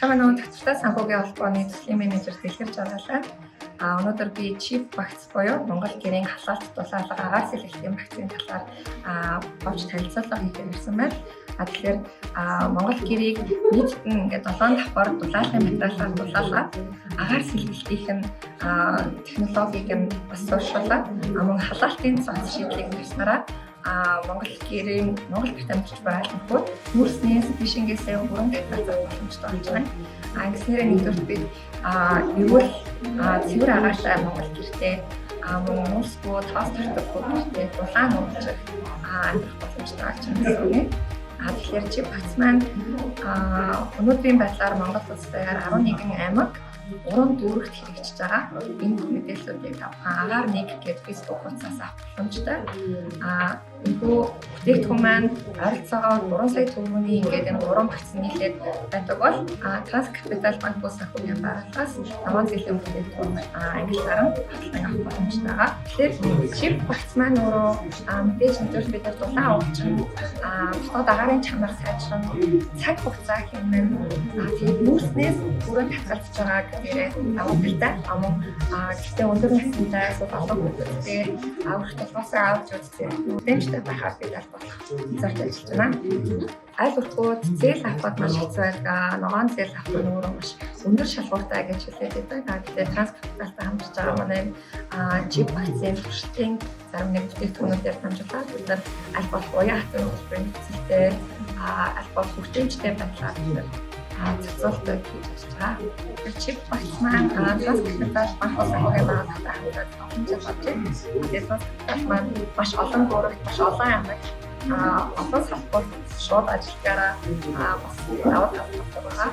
Та манай тогтвортой санхүүгийн холбооны төслийн менежер Дэлгэр Жаргалаа. Өнөөдөр би Chip Vax буюу Монгол гэрийн халаалт дулаалга агаар сэлгэлтийн вакцины талаар болж танилцуулга хийхээр ирсэн байна. Тэгэхээр Монгол гэрийг нийтдээ ингээд 7 давхар дулаалгын материалаар дулаалгаад агаар сэлгэлтийн технологиг нь бас сууршуулад мөн халаалтын цогц шийдлийг нэрснараа Монгол гэрийн Монгол тамирчид байлгахад нүүрснээс фишингээсээ бүрэн дэвтэр боломжтой болж байна. Ингэснээр нэгдүгээр бид эрүүл цэвэр агаартай Монгол гэртээ мөн нүүрсгүй тоос тартахгүй гэртээ дулаан нүүрч амьдрах боломжтой болж байна гэсэн үг. Тэгэхээр Chip Vax маань өнөөдрийн байдлаар Монгол улс даяар 11 аймаг уран дүүрэгт хэрэгжиж байгаа. Энэ мэдээллүүдийг агаар нэг гэдэг Facebook хуудасаас авах боломжтой. Энэхүү бүтээгдэхүүн маань ойролцоогоор 3 сая төгрөгийн ингээд энэ 3 вакцины нийлээд байдаг бол Транскапитал банк бус санхүүгийн байгууллагаас 5 жилийн бүтээгдэхүүн англиар авах боломжтой байгаа. Тэгэхээр Chip Vax маань өөрөө мэдээж зөв бидээр дулаан уучран дотоод агарын чанар сайжран цаг хугацаа хэмнэн тэгээд нүүрснээс бүрэн татгалзаж байгаа гэрээ авалтай амун гэхдээ өндөр настай эсвэл олон хүүхэдтэй аврах толгоосоо авч үзсэн дэмжтэй байхаар бид аль болох зорж ажиллаж байна. Аль бүртгүүд зээл авахд маш хэцүү байдаг. Ногоон зээл авах нь өөрөө маш өндөр шалгууртай гэж хэлээд байдаг. Тэгэхээр Транскапиталтай хамтарч байгаа манай Chip Vax-ийн туршилтын зарим нэг бүтээгдэхүүнүүдээр дамжуулаад бид нар аль болох уян хатан төлбөрийн нөхцөлтэй аль болох хүртээмжтэй байдлаар бид нар зохицуулалтыг хийж байгаа. Chip Vax маань Транскапитал банк санхүүгийн байгууллагатай хамтран олон жил болж байна. Тэгээд Транскапитал маань маш олон дүүрэгт маш олон аймагт олон салбарт шууд ажиллагаараа бас даваад тавьдаг байгаа.